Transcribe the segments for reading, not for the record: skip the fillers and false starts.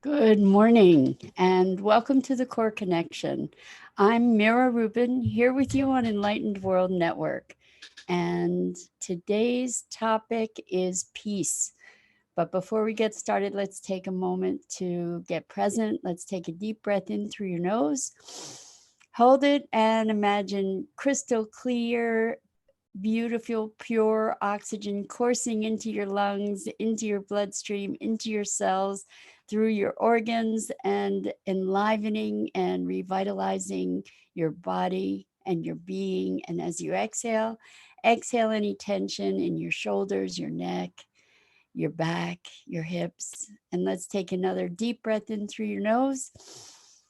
Good morning and welcome to the Core Connection. I'm Mira Rubin here with you on Enlightened World Network. And today's topic is peace. But before we get started, let's take a moment to get present. Let's take a deep breath in through your nose. Hold it and imagine crystal clear, beautiful, pure oxygen coursing into your lungs, into your bloodstream, into your cells, through your organs, and enlivening and revitalizing your body and your being. And as you exhale, exhale any tension in your shoulders, your neck, your back, your hips. And let's take another deep breath in through your nose.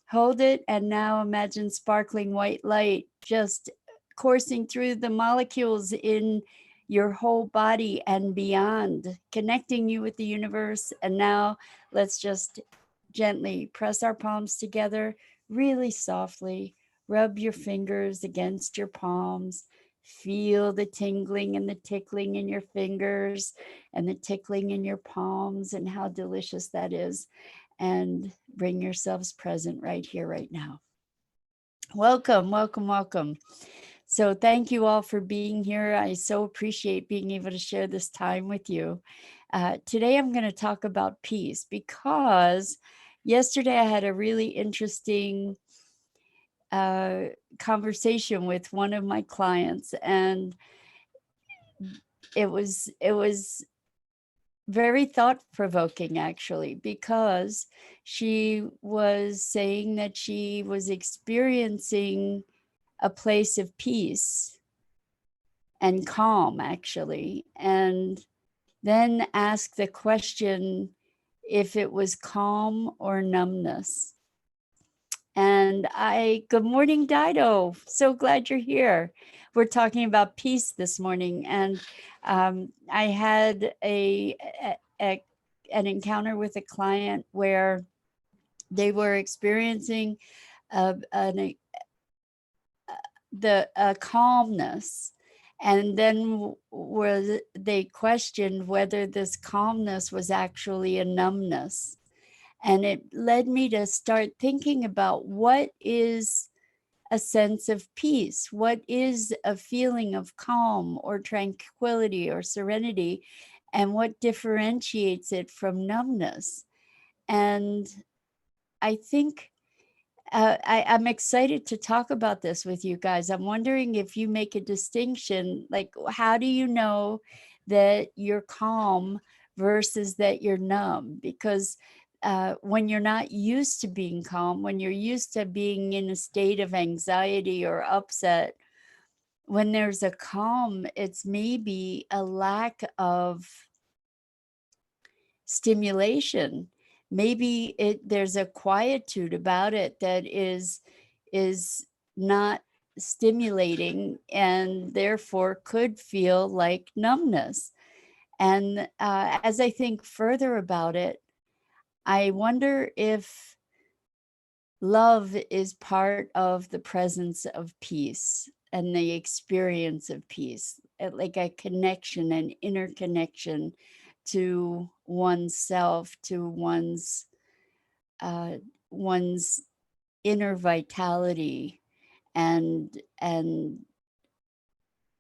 Hold it. And now imagine sparkling white light just coursing through the molecules in your whole body and beyond, connecting you with the universe. And now let's just gently press our palms together, really softly. Rub your fingers against your palms. Feel the tingling and the tickling in your fingers and the tickling in your palms and how delicious that is. And bring yourselves present right here, right now. Welcome, welcome, welcome. So thank you all for being here. I so appreciate being able to share this time with you. Today I'm going to talk about peace because yesterday I had a really interesting conversation with one of my clients, and it was very thought-provoking, actually, because she was saying that she was experiencing a place of peace and calm, actually, and then asked the question if it was calm or numbness. And good morning, Dido. So glad you're here. We're talking about peace this morning. And I had an encounter with a client where they were experiencing the calmness. And then they questioned whether this calmness was actually a numbness. And it led me to start thinking about what is a sense of peace? What is a feeling of calm or tranquility or serenity? And what differentiates it from numbness? And I think I'm excited to talk about this with you guys. I'm wondering if you make a distinction, like how do you know that you're calm versus that you're numb? Because when you're not used to being calm, when you're used to being in a state of anxiety or upset, when there's a calm, it's maybe a lack of stimulation. Maybe there's a quietude about it that is not stimulating and therefore could feel like numbness. And as I think further about it, I wonder if love is part of the presence of peace and the experience of peace, like a connection, an interconnection to oneself, to one's inner vitality and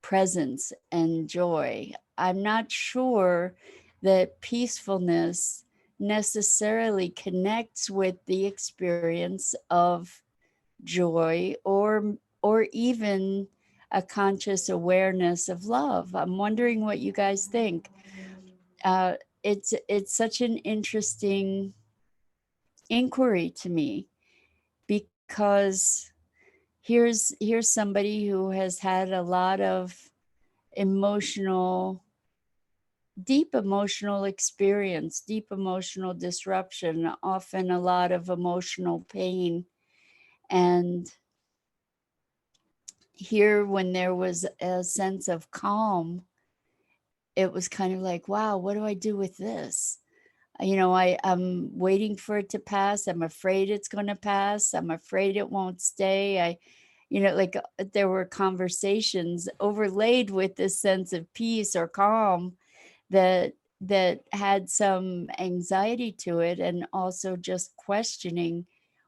presence and joy. I'm not sure that peacefulness necessarily connects with the experience of joy or even a conscious awareness of love. I'm wondering what you guys think. It's such an interesting inquiry to me because here's somebody who has had a lot of deep emotional experience, deep emotional disruption, often a lot of emotional pain. And here, when there was a sense of calm, it was kind of like, wow, what do I do with this? I'm waiting for it to pass. I'm afraid it's going to pass. I'm afraid it won't stay. There were conversations overlaid with this sense of peace or calm that that had some anxiety to it, and also just questioning,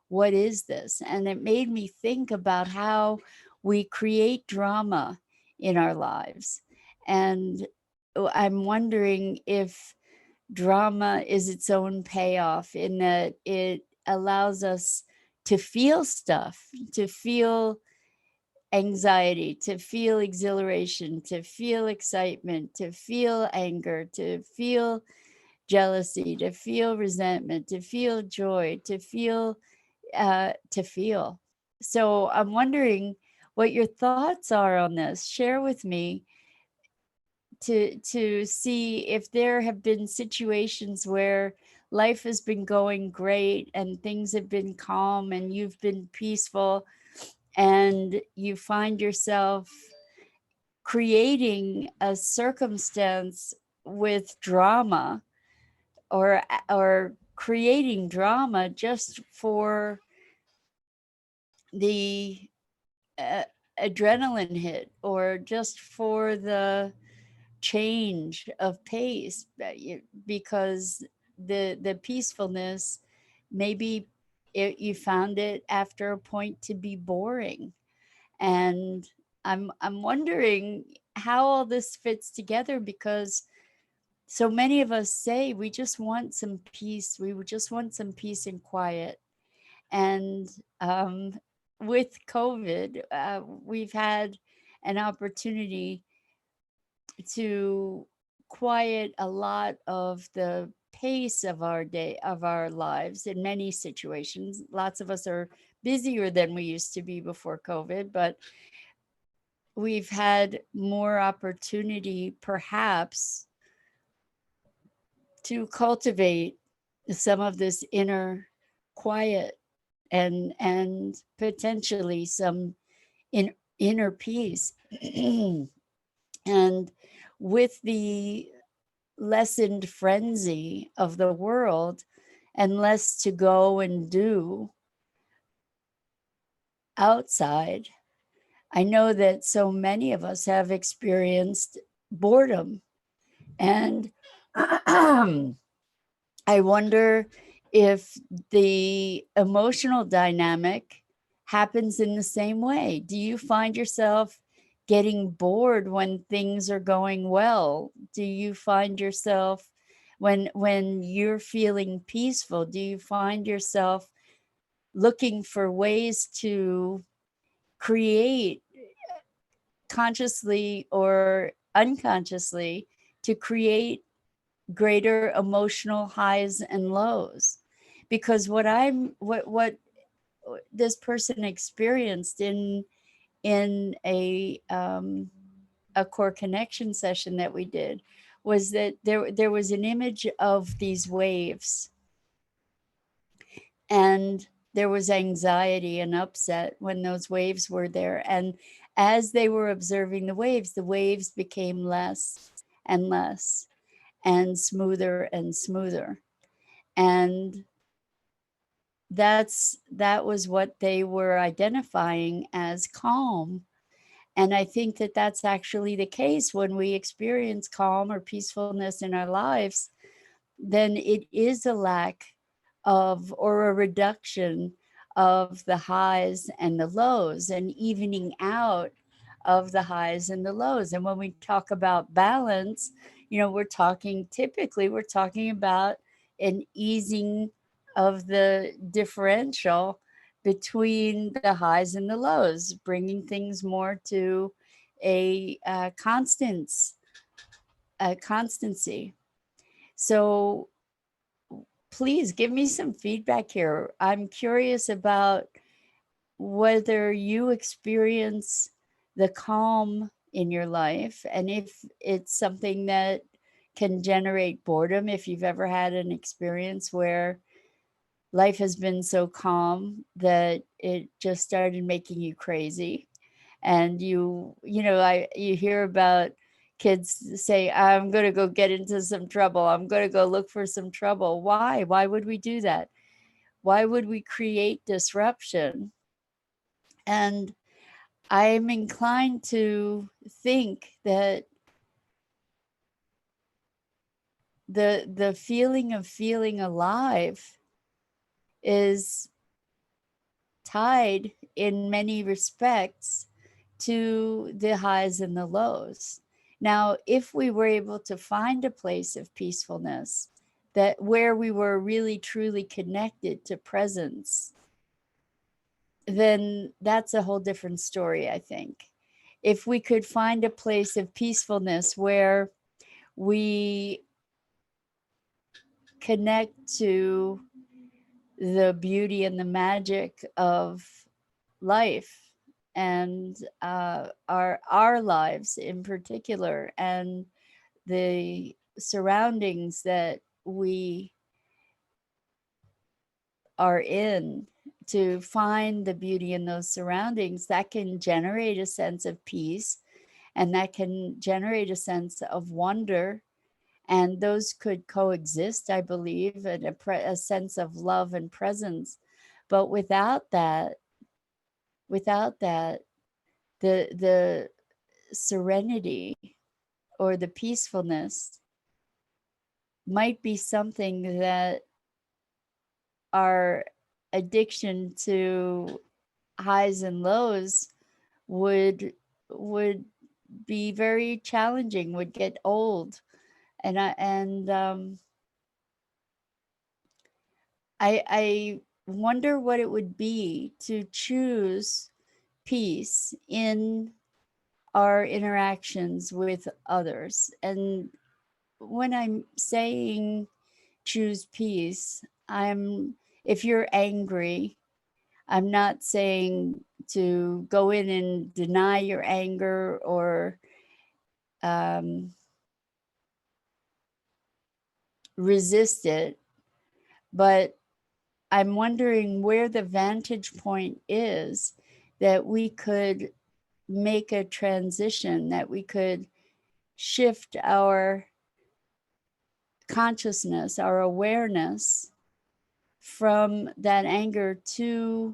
what is this? And it made me think about how we create drama in our lives. And I'm wondering if drama is its own payoff, in that it allows us to feel stuff, to feel anxiety, to feel exhilaration, to feel excitement, to feel anger, to feel jealousy, to feel resentment, to feel joy, to feel, to feel. So I'm wondering what your thoughts are on this. Share with me, to see if there have been situations where life has been going great and things have been calm and you've been peaceful, and you find yourself creating a circumstance with drama, or creating drama just for the uh, adrenaline hit, or just for the change of pace, because the peacefulness, maybe you found it after a point to be boring. And I'm wondering how all this fits together, because so many of us say we just want some peace, we would just want some peace and quiet. And with COVID, we've had an opportunity to quiet a lot of the pace of our day, of our lives, in many situations. Lots of us are busier than we used to be before COVID, but we've had more opportunity, perhaps, to cultivate some of this inner quiet, and potentially some inner peace. And with the lessened frenzy of the world, and less to go and do outside, I know that so many of us have experienced boredom. And I wonder if the emotional dynamic happens in the same way. Do you find yourself getting bored when things are going well? Do you find yourself, when you're feeling peaceful, do you find yourself looking for ways to create, consciously or unconsciously, to create greater emotional highs and lows? Because what this person experienced in a core connection session that we did, was that there was an image of these waves, and there was anxiety and upset when those waves were there. And as they were observing the waves became less and less, and smoother and smoother. And that was what they were identifying as calm. And I think that that's actually the case when we experience calm or peacefulness in our lives. Then it is a lack of, or a reduction of, the highs and the lows, and evening out of the highs and the lows. And when we talk about balance, we're talking about an easing of the differential between the highs and the lows, bringing things more to a constancy. So please give me some feedback here. I'm curious about whether you experience the calm in your life, and if it's something that can generate boredom, if you've ever had an experience where life has been so calm that it just started making you crazy. And you hear about kids say, I'm going to go get into some trouble, I'm going to go look for some trouble. Why would we do that? Why would we create disruption? And I'm inclined to think that the feeling of feeling alive is tied in many respects to the highs and the lows. Now, if we were able to find a place of peacefulness, that where we were really truly connected to presence, then that's a whole different story, I think. If we could find a place of peacefulness where we connect to the beauty and the magic of life, and our lives in particular, and the surroundings that we are in, to find the beauty in those surroundings, that can generate a sense of peace, and that can generate a sense of wonder, and those could coexist, I believe, and a sense of love and presence. But without that, the serenity or the peacefulness might be something that our addiction to highs and lows would would be very challenging, would get old. And I wonder what it would be to choose peace in our interactions with others. And when I'm saying choose peace, I'm if you're angry, I'm not saying to go in and deny your anger or um, resist it, but I'm wondering where the vantage point is that we could make a transition, that we could shift our consciousness, our awareness from that anger to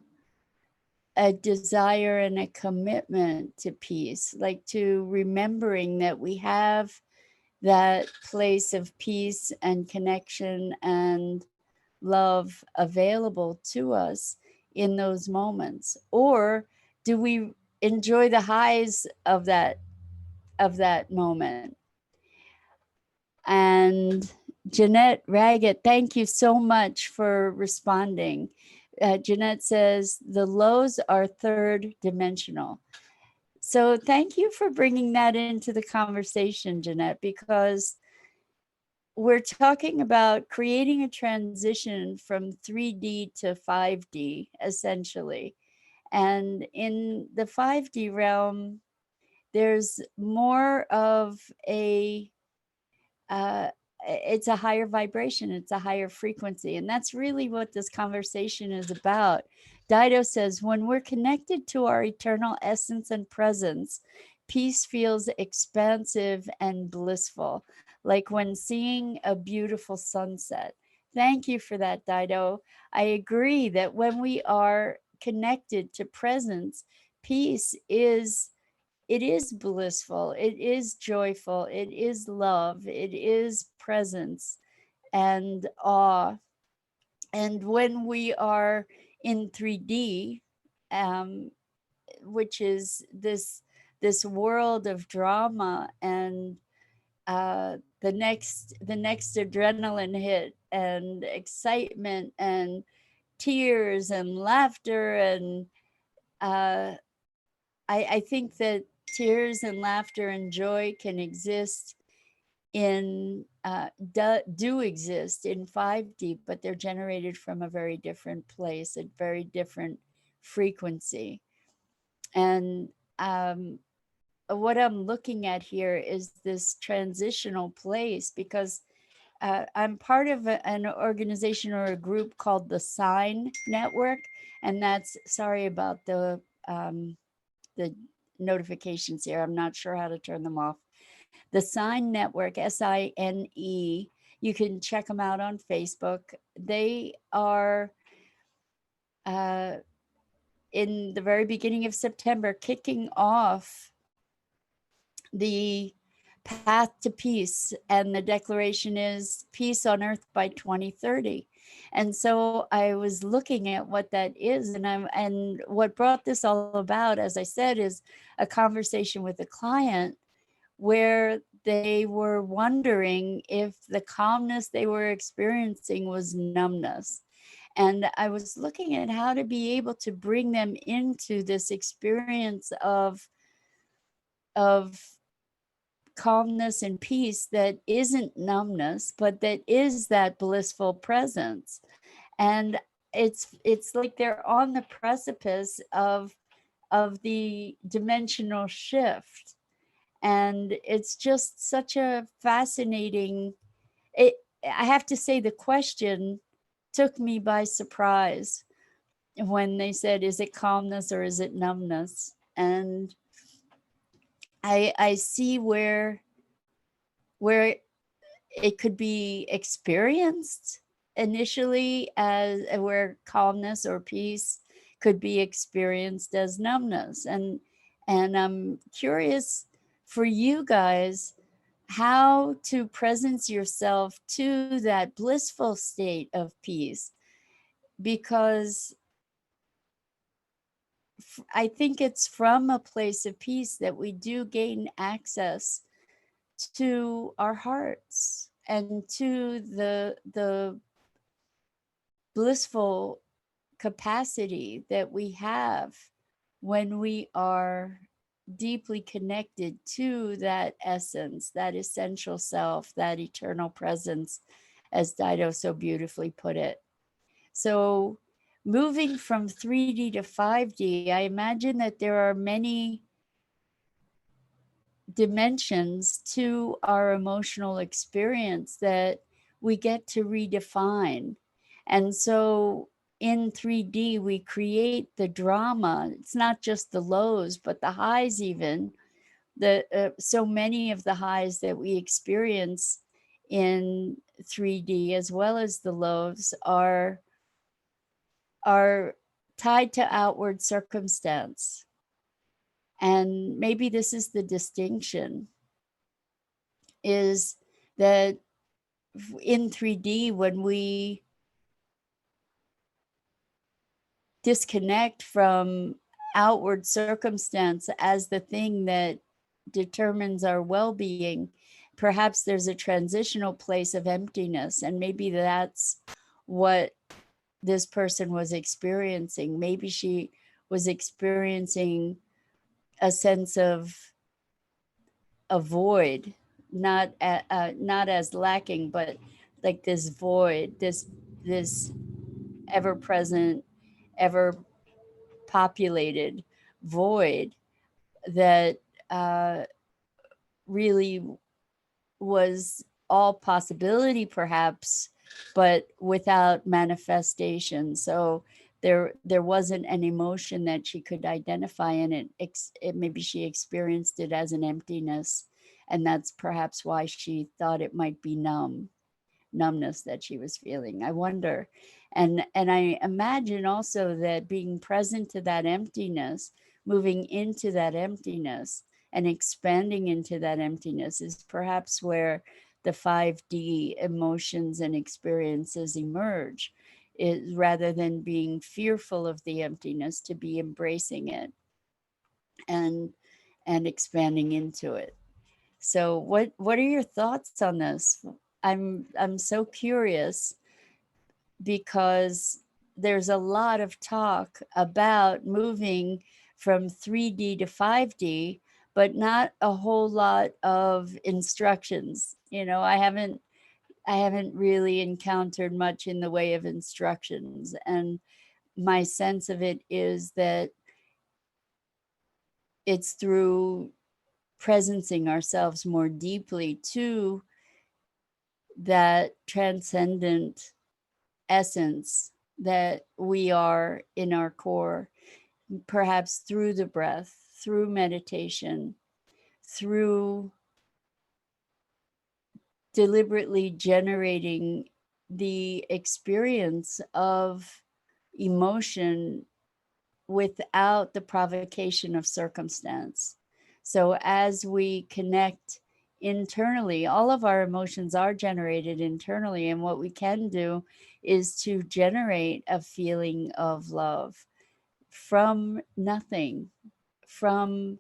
a desire and a commitment to peace, like to remembering that we have that place of peace and connection and love available to us in those moments. Or do we enjoy the highs of that moment? And Jeanette Raggett, thank you so much for responding. Jeanette says the lows are third dimensional. So thank you for bringing that into the conversation, Jeanette, because we're talking about creating a transition from 3D to 5D, essentially. And in the 5D realm, there's more of a uh, it's a higher vibration, it's a higher frequency. And that's really what this conversation is about. Dido says, when we're connected to our eternal essence and presence, peace feels expansive and blissful, like when seeing a beautiful sunset. Thank you for that, Dido. I agree that when we are connected to presence, peace is it is blissful, it is joyful, it is love, it is presence and awe. And when we are in 3D, um, which is this world of drama and the next adrenaline hit and excitement and tears and laughter and uh, I think that tears and laughter and joy can exist in do exist in 5D, but they're generated from a very different place, a very different frequency. And what I'm looking at here is this transitional place because I'm part of an organization or a group called the Sign Network, and that's sorry about the notifications here. I'm not sure how to turn them off. The Sign Network, SINE, you can check them out on Facebook. They are uh, in the very beginning of September kicking off the path to peace, and the declaration is peace on earth by 2030. And so I was looking at what that is, and what brought this all about, as I said, is a conversation with a client where they were wondering if the calmness they were experiencing was numbness. And I was looking at how to be able to bring them into this experience of calmness and peace that isn't numbness, but that is that blissful presence. And it's like they're on the precipice of the dimensional shift. And it's just such a fascinating, it, I have to say the question took me by surprise when they said, is it calmness or is it numbness? And I see where it could be experienced initially as where calmness or peace could be experienced as numbness. And I'm curious for you guys how to presence yourself to that blissful state of peace, because I think it's from a place of peace that we do gain access to our hearts and to the blissful capacity that we have when we are deeply connected to that essence, that essential self, that eternal presence, as Dido so beautifully put it. So moving from 3D to 5D, I imagine that there are many dimensions to our emotional experience that we get to redefine. And so in 3D, we create the drama. It's not just the lows, but the highs, even. So many of the highs that we experience in 3D, as well as the lows, are tied to outward circumstance. And maybe this is the distinction, is that in 3D, when we disconnect from outward circumstance as the thing that determines our well-being, perhaps there's a transitional place of emptiness. And maybe that's what this person was experiencing. Maybe she was experiencing a sense of a void, not as lacking, but like this void, this ever-present, ever populated void that really was all possibility, perhaps, but without manifestation. So there wasn't an emotion that she could identify in it. Maybe she experienced it as an emptiness, and that's perhaps why she thought it might be numbness that she was feeling. I wonder. And I imagine also that being present to that emptiness, moving into that emptiness and expanding into that emptiness, is perhaps where the 5D emotions and experiences emerge, rather than being fearful of the emptiness, to be embracing it and expanding into it. So what are your thoughts on this? I'm so curious, because there's a lot of talk about moving from 3D to 5D, but not a whole lot of instructions. I haven't really encountered much in the way of instructions. And my sense of it is that it's through presencing ourselves more deeply to that transcendent essence that we are in our core, perhaps through the breath, through meditation, through deliberately generating the experience of emotion without the provocation of circumstance. So as we connect internally. All of our emotions are generated internally, and what we can do is to generate a feeling of love from nothing, from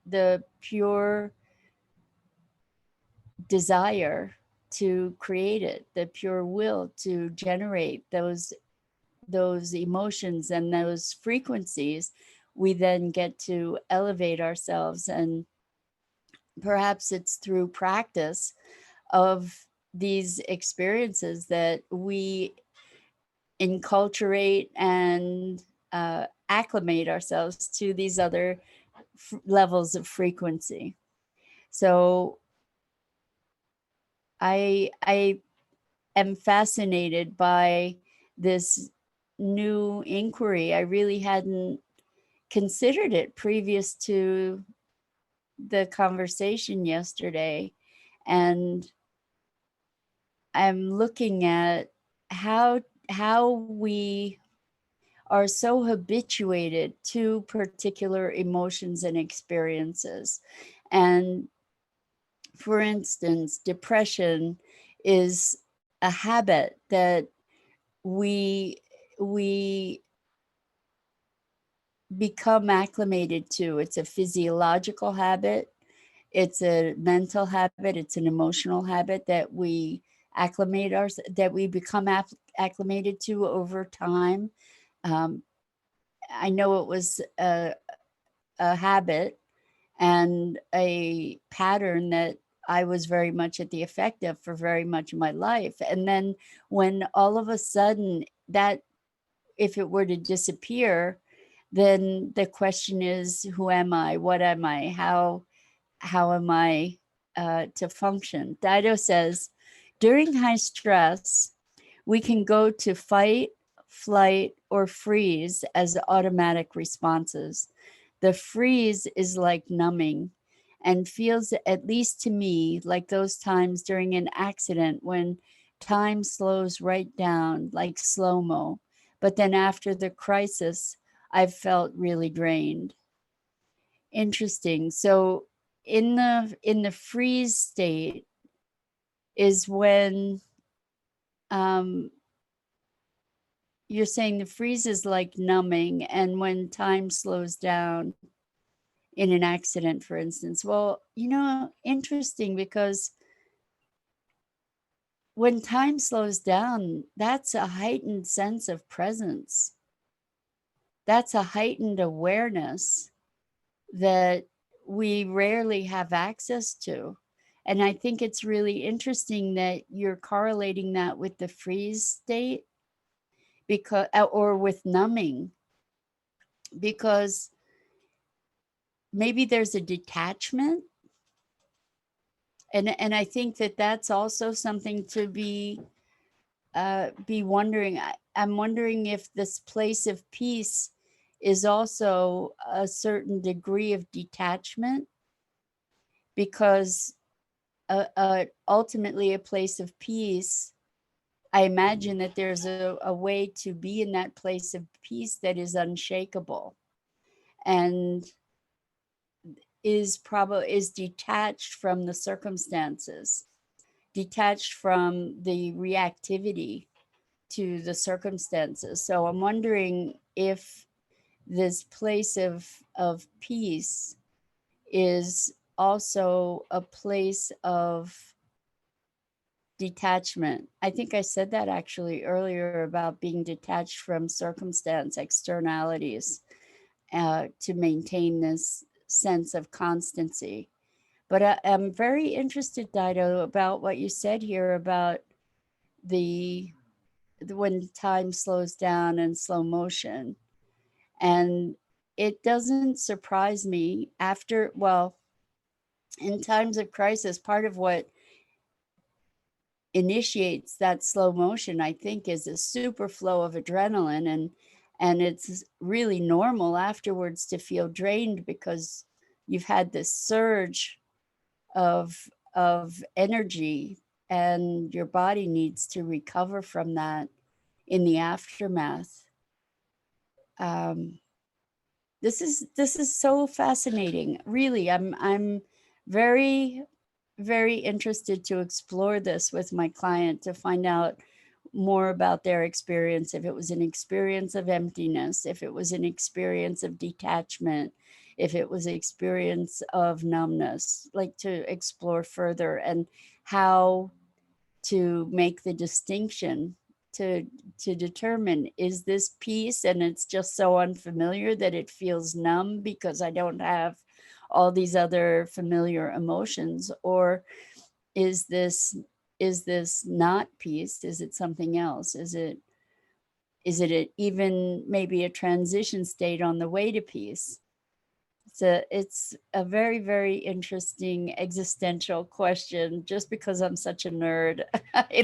the pure desire to create it, the pure will to generate those emotions and those frequencies. We then get to elevate ourselves, and perhaps it's through practice of these experiences that we enculturate and acclimate ourselves to these other levels of frequency. So I am fascinated by this new inquiry. I really hadn't considered it previous to the conversation yesterday. And I'm looking at how we are so habituated to particular emotions and experiences. And for instance, depression is a habit that we we become acclimated to. It's a physiological habit, it's a mental habit, it's an emotional habit that we that we become acclimated to over time. um, I know it was a habit and a pattern that I was very much at the effect of for very much of my life. And then when all of a sudden that, if it were to disappear, then the question is, who am I? What am I? How am I to function? Dido says, during high stress, we can go to fight, flight, or freeze as automatic responses. The freeze is like numbing and feels, at least to me, like those times during an accident when time slows right down, like slow mo. But then after the crisis, I've felt really drained. Interesting. So in the freeze state is when um, you're saying the freeze is like numbing, and when time slows down in an accident, for instance. Well, interesting, because when time slows down, that's a heightened sense of presence. That's a heightened awareness that we rarely have access to. And I think it's really interesting that you're correlating that with the freeze state, because or with numbing, because maybe there's a detachment. And I think that that's also something to be wondering. I'm wondering if this place of peace is also a certain degree of detachment, because ultimately a place of peace, I imagine that there's a way to be in that place of peace that is unshakable and is detached from the circumstances, detached from the reactivity to the circumstances. So I'm wondering if this place of peace is also a place of detachment. I think I said that actually earlier about being detached from circumstance, externalities, to maintain this sense of constancy. But I'm very interested, Dido, about what you said here about the when time slows down and slow motion. And it doesn't surprise me after, well, in times of crisis, part of what initiates that slow motion, I think, is a super flow of adrenaline, and it's really normal afterwards to feel drained because you've had this surge of energy, and your body needs to recover from that in the aftermath. um, this is so fascinating, really. I'm very very interested to explore this with my client to find out more about their experience. If it was an experience of emptiness, if it was an experience of detachment, if it was an experience of numbness, like to explore further and how to make the distinction to determine, is this peace and it's just so unfamiliar that it feels numb because I don't have all these other familiar emotions, or is this not peace? Is it something else? Is it even maybe a transition state on the way to peace? It's a very, very interesting existential question. Just because I'm such a nerd, I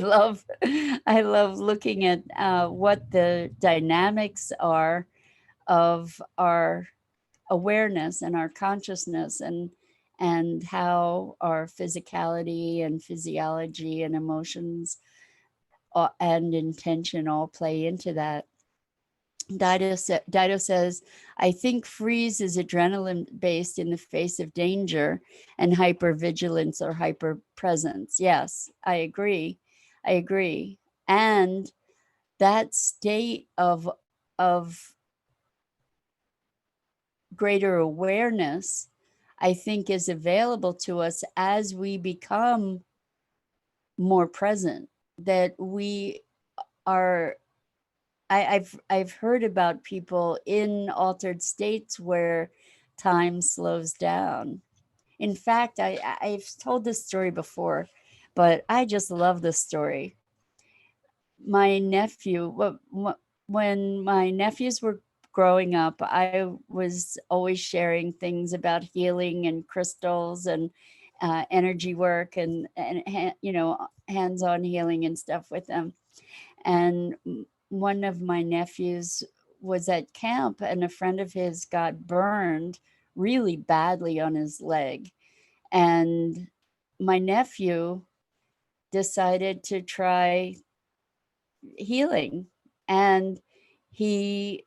love looking at what the dynamics are of our awareness and our consciousness, and how our physicality and physiology and emotions and intention all play into that. Dido says, I think freeze is adrenaline based in the face of danger and hypervigilance or hyperpresence. Yes, I agree. I agree. And that state of greater awareness, I think, is available to us as we become more present, that we are. I've heard about people in altered states where time slows down. In fact, I've told this story before, but I just love this story. My nephew, when my nephews were growing up, I was always sharing things about healing and crystals and energy work and hands-on healing and stuff with them. And one of my nephews was at camp, and a friend of his got burned really badly on his leg. And my nephew decided to try healing, and he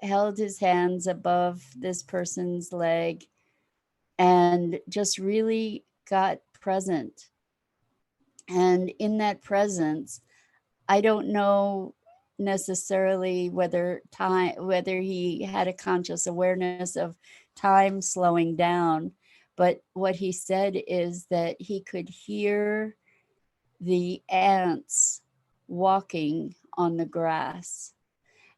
held his hands above this person's leg and just really got present. And in that presence, I don't know necessarily whether he had a conscious awareness of time slowing down, but what he said is that he could hear the ants walking on the grass.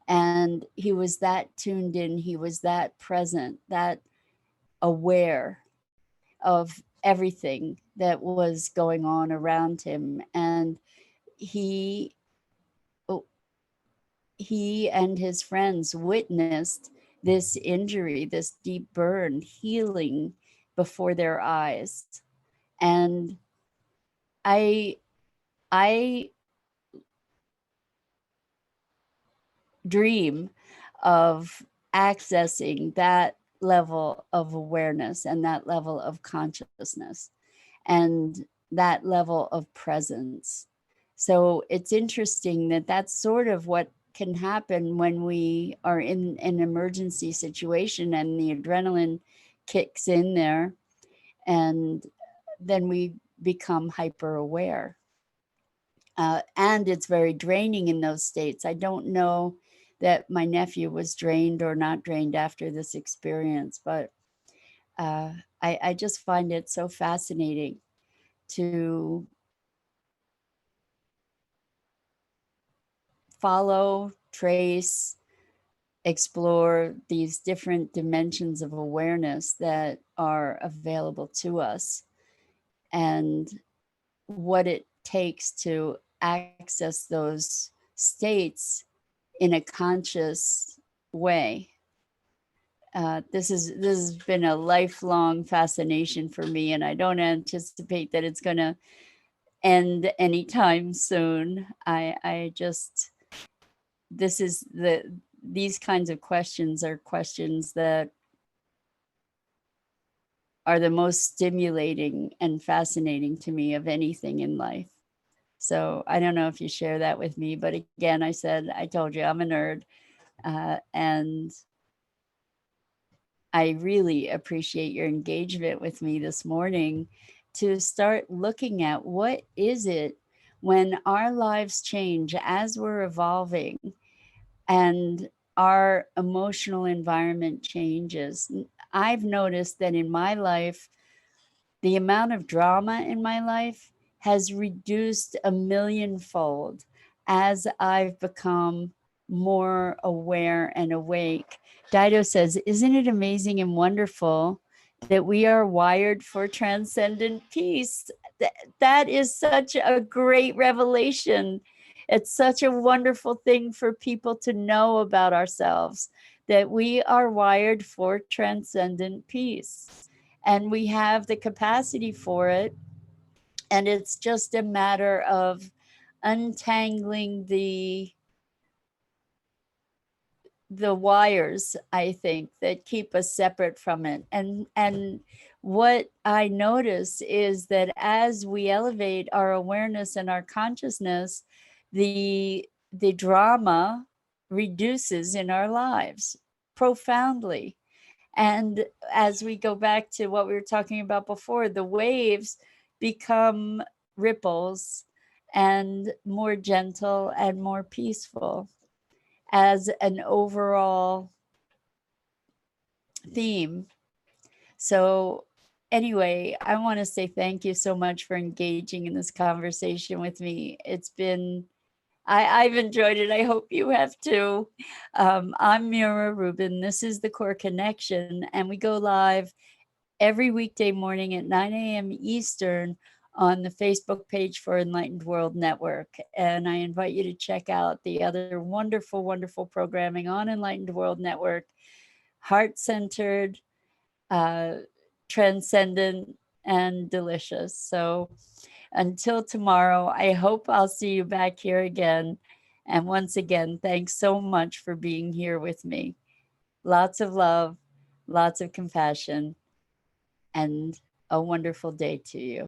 And he was that tuned in, he was that present, that aware of everything that was going on around him. And he he and his friends witnessed this injury, this deep burn healing before their eyes. And I I dream of accessing that level of awareness and that level of consciousness and that level of presence. So it's interesting that that's sort of what can happen when we are in an emergency situation and the adrenaline kicks in there, and then we become hyper aware. And it's very draining in those states. I don't know that my nephew was drained or not drained after this experience, but uh, I just find it so fascinating to follow, trace, explore these different dimensions of awareness that are available to us, and what it takes to access those states in a conscious way. This has been a lifelong fascination for me, and I don't anticipate that it's going to end anytime soon. I just this is these kinds of questions are questions that are the most stimulating and fascinating to me of anything in life. So I don't know if you share that with me, but again, I told you I'm a nerd, and I really appreciate your engagement with me this morning to start looking at what is it when our lives change as we're evolving and our emotional environment changes. I've noticed that in my life, the amount of drama in my life has reduced a millionfold as I've become more aware and awake. Dido says, "Isn't it amazing and wonderful that we are wired for transcendent peace?" That is such a great revelation. It's such a wonderful thing for people to know about ourselves, that we are wired for transcendent peace and we have the capacity for it. And it's just a matter of untangling the wires, I think, that keep us separate from it. And what I notice is that as we elevate our awareness and our consciousness, the drama reduces in our lives profoundly. And as we go back to what we were talking about before, the waves become ripples and more gentle and more peaceful as an overall theme. So, anyway, I want to say thank you so much for engaging in this conversation with me. It's been, I've enjoyed it. I hope you have too. I'm Mira Rubin. This is the Core Connection, and we go live every weekday morning at 9 a.m. Eastern on the Facebook page for Enlightened World Network. And I invite you to check out the other wonderful, wonderful programming on Enlightened World Network, heart centered, uh, transcendent, and delicious. So until tomorrow, I hope I'll see you back here again. And once again, thanks so much for being here with me. Lots of love, lots of compassion, and a wonderful day to you.